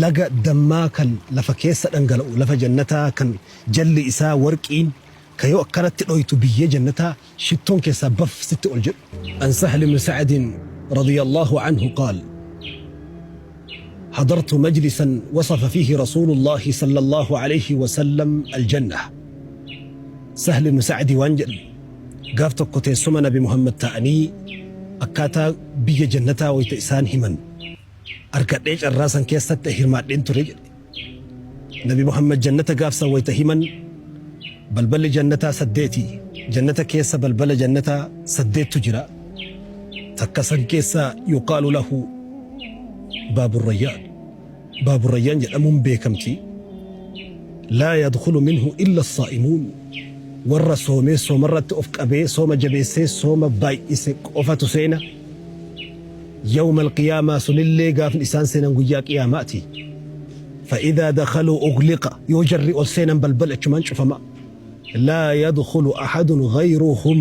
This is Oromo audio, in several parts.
laga dammaa kan lafa keessa dhangala'u lafa jannataa kan jalli isaa warqiin كيو أكلت رأيت بيه جنتها شتون كيسا بف ست الجر عن سهل بن سعد رضي الله عنه قال حضرت مجلسا وصف فيه رسول الله صلى الله عليه وسلم الجنة سهل بن سعد وانجل قافت قتي سمنا بمحمد تعني أكاتا بيه جنتها ويتئسان همن أركت ليش الراسا كيسا تهرمات لنتو رجل نبي محمد جنة قافسا ويتهمن بلبل جنتا سديتي جنتا كيسا بلبل جنتا سديت تجرا تكسن كيسا يقال له باب الريان باب الريان جأمون بيكمتي لا يدخل منه إلا الصائمون ور صومي صومرت أفك أبي صوم جبيسي صوم بايسك أفتو سينا يوم القيامة سنلي قاف الإسان سينا نقول قياماتي فإذا دخلوا أغلق يجري ألسينا بلبل أجمان شفما لا يدخل أحد غيرهم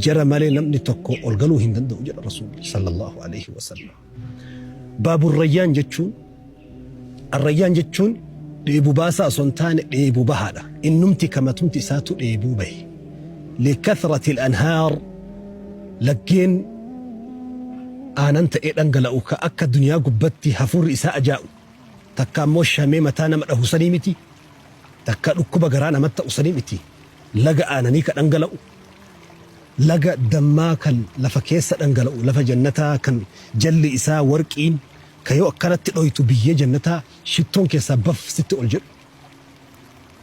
جرى مالي نمني تكو ألقلو هندن جرى الرسول صلى الله عليه وسلم باب الريان جتشون الريان جتشون ليبو باسا سنتان ليبو بهادا إن نمتي كما تمتي ساتو ليبو به لكثرة الأنهار لكن آنانت إيرانقلأوك أكا الدنيا قبتي هفور إساء جاء تكا موشا ميمتانا مده سنيمتي takka dhukkuba garaa namatti usanii miti laga aananii ka dhangala'u laga dammaa kan lafa keessa dhangala'u lafa jannataa kan jalli isaa warqiin kayoo akkanatti dhoytu biyyee jannataa shittoon keessaa baf sitti ol jedhu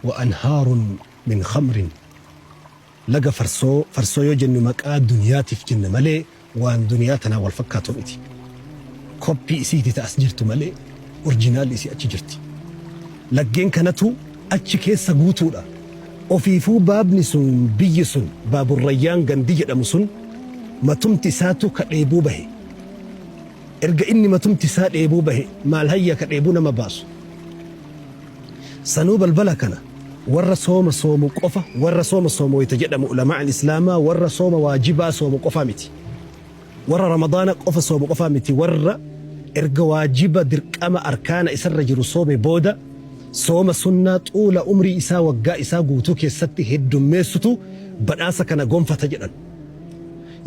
wa anhaarun min khamrin laga farsoo yoo jennu maqaa duniyaatiif jenne malee waan duniyaa tanaa wal fakkaatu miti koppii isiiti ta'as jirtu malee orjinaalli isii achi jirti laggeen kanatu achi keessa guutuudha ofiifuu baabni sun biyyi sun baabur rayyaan gandi jedhamu sun matumti isaatu ka dheebuu bahe erga inni matumti isaa dheebuu bahe maal hayya ka dheebuu nama baasu sanuu balbala kana warra sooma soomu qofa warra sooma soomu wayta jedhamu ulamaa al-islaamaa warra sooma waajibaa soomu qofa miti warra ramadaana qofa soomu qofa miti warra erga waajiba dirqama arkaana isarra jiru soome booda sooma sunnaa xuula umrii isaa waggaa isaa guutuu keessatti heddummeessitu badhaasa kana gonfata jedhan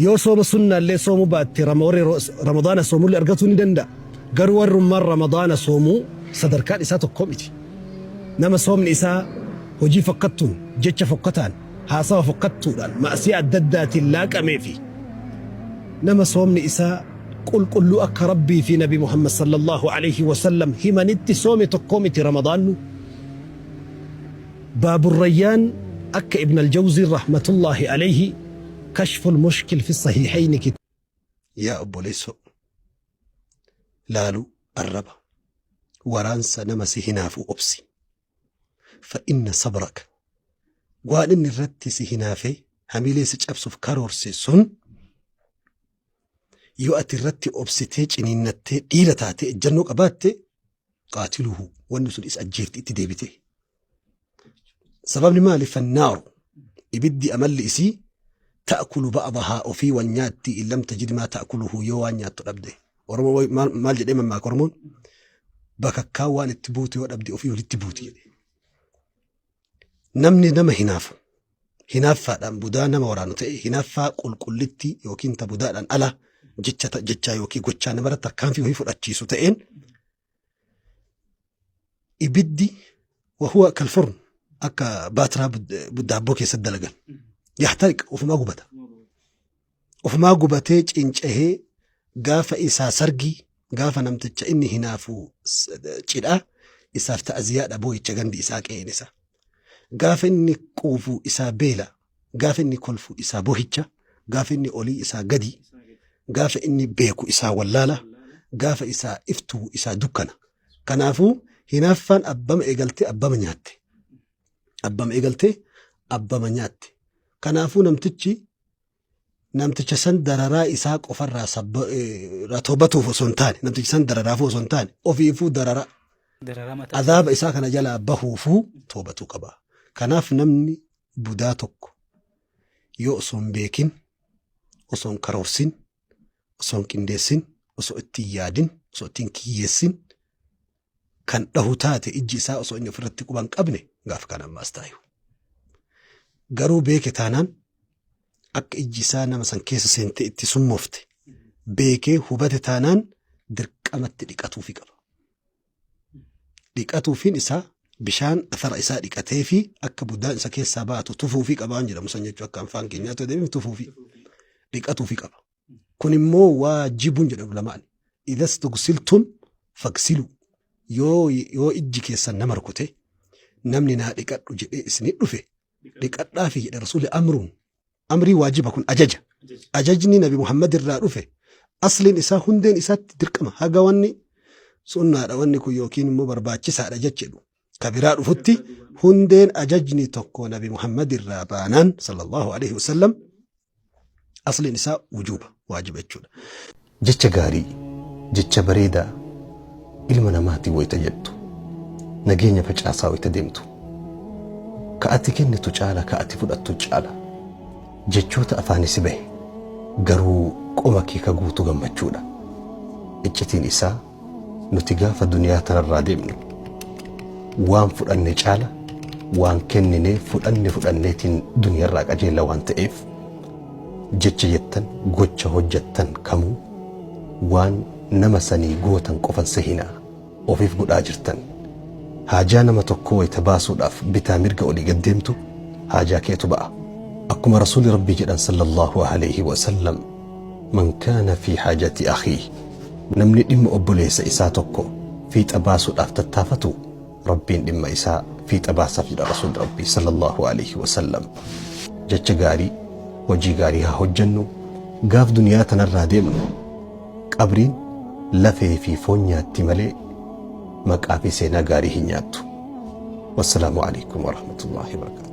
yoo sooma sunnaallee soomuu baatte ramadaana soomullee argatuu ni danda'a garuu warrummaan ramadaana soomuu sadarkaan isaa tokko miti nama soomni isaa hojii fokkattuun jecha fokkataan haasawa fokkattuudhaan ma'asii adda addaatiin laaqameefi nama soomni isaa قل أك ربي في نبي محمد صلى الله عليه وسلم همنت صومي تقومي رمضان باب الريان أك ابن الجوزي رحمة الله عليه كشف المشكل في الصحيحين يا أبو ليسو لالو الربا ورانس نمسي هنافو أبسي فإن صبرك وأن الرتسي هنافي هميليس أبسف كارورسي سن يؤتي الرتي أبسيتيج إن النتي إلى تاتي الجنوك أباتي قاتله والنسل إس أجيرت إتديبتي سبب لما فالنار يبدي أمل إسي تأكل بعضها وفي ونياتي إن لم تجد ما تأكله يوانيات الأبدي ورمو مال جد إما ما كرمون بكاكاوان التبوتي والأبدي وفيه للتبوتي نمني نم هنافو هنافا دام بودا نما ورانو تأي هنافا قل قلتي يوكين تبودا لان ألا جتشا يوكي قوتشا نمرتا كان فيه فرأتشيسو تأين إبدي وهو كالفرن أكا باترا بدابوكي سدلقا يحترق وفما قبتيج إنجهي قاف إسا سرقي قاف نمتج إني هنافو جدا إسا فتأزياد أبوي جغاندي إسا كينيسا قاف إني قوفو إسا بيلا قاف إني كولفو إسا بوهيجا قاف إني أولي إسا قدي قاف إني بيكو إسا واللالا قاف إسا إفتو إسا دكنا كنافو هنافان أبام إيقلتي أبام نياتي أبام إيقلتي أبام نياتي كنافو نمتج سن دررا إسا قفر راتوبتو فسنتاني نمتج سن دررا فسنتاني وفيفو دررا عذاب إسا كان جلا بهوفو توبتو قبا كناف نمني بوداتك يؤسون بيكين وصون كروسين وصون كندسين وصون اتيادين وصون تنكيسين kan dhahu taate ijji isaa osoo inni ofirratti quban qabne gaaf kan ammaas taayu. Garuu beeke taanaan akka ijji isaa nama san keessa seentee itti summoofte beekee hubate taanaan dirqamatti dhiqatuufi qaba. Dhiqatuufiin isaa bishaan athara isaa dhiqatee fi akka buddaan isa keessaa baatu tufuufi qaba waan jedhamu san jechuu akka afaan keenyaatti deebiin tufuufi dhiqatuufi qaba. Kun immoo waajibuun jedhamu lamaan. Idas tugsiltum fagsilu yoo ijji keessan nama rukute namni naa dhiqadhu jedhee isinii dhufe dhiqadhaa fi jedhe rasuulli amrii waajiba kun ajaja. Ajajni Nabi Muhammad irraa dhufe asliin isaa hundeen isaatti dirqama haga wanni sunnaadha wanni kun yookiin immoo barbaachisaadha jechuudha. Kabiraa dhufutti hundeen ajajni tokko Nabi Muhammad irraa baanaan sallallahu alaihi wasallam asliin isaa wujuba waajiba jechuudha. Jecha gaarii, jecha bareedaa ilma namaatiin wayita jettu nageenya facaasaa wayita deemtu ka ati kennitu caala ka ati fudhattu caala jechoota afaan si bahe garuu qoma kee ka guutu gammachuudha. Iccitiin isaa nuti gaafa duniyaa tanarraa deemnu waan fudhanne caala waan kennine fudhanneetiin duniyaarraa qajeela waan ta'eef jecha jettan gocha hojjettan kamuu waan nama sanii gootan qofan sehinaa ofiif godhaa jirtan. Haajaa nama tokko wayita baasuudhaaf bitaa mirga olii gaddeemtu haajaa keetu ba'a. Akkuma rasuuli rabbii jedhan sallallahu alaihi wasallam man kaana fi haajati akhii namni dhimma obboleessa isaa tokko fiixa baasuudhaaf tattaafatu rabbiin dhimma isaa fiixa baasaaf jedha rasuuli rabbii sallallahu alaihi wasallam. Jecha gaarii hojii gaarii haa hojjennu gaaf duniyaa tanarraa deemnu qabriin lafee fi foon nyaatti malee maqaa fi seenaa gaarii hin nyaattu. Wassalaamu alaikum warahmatullahi wabarakatuh.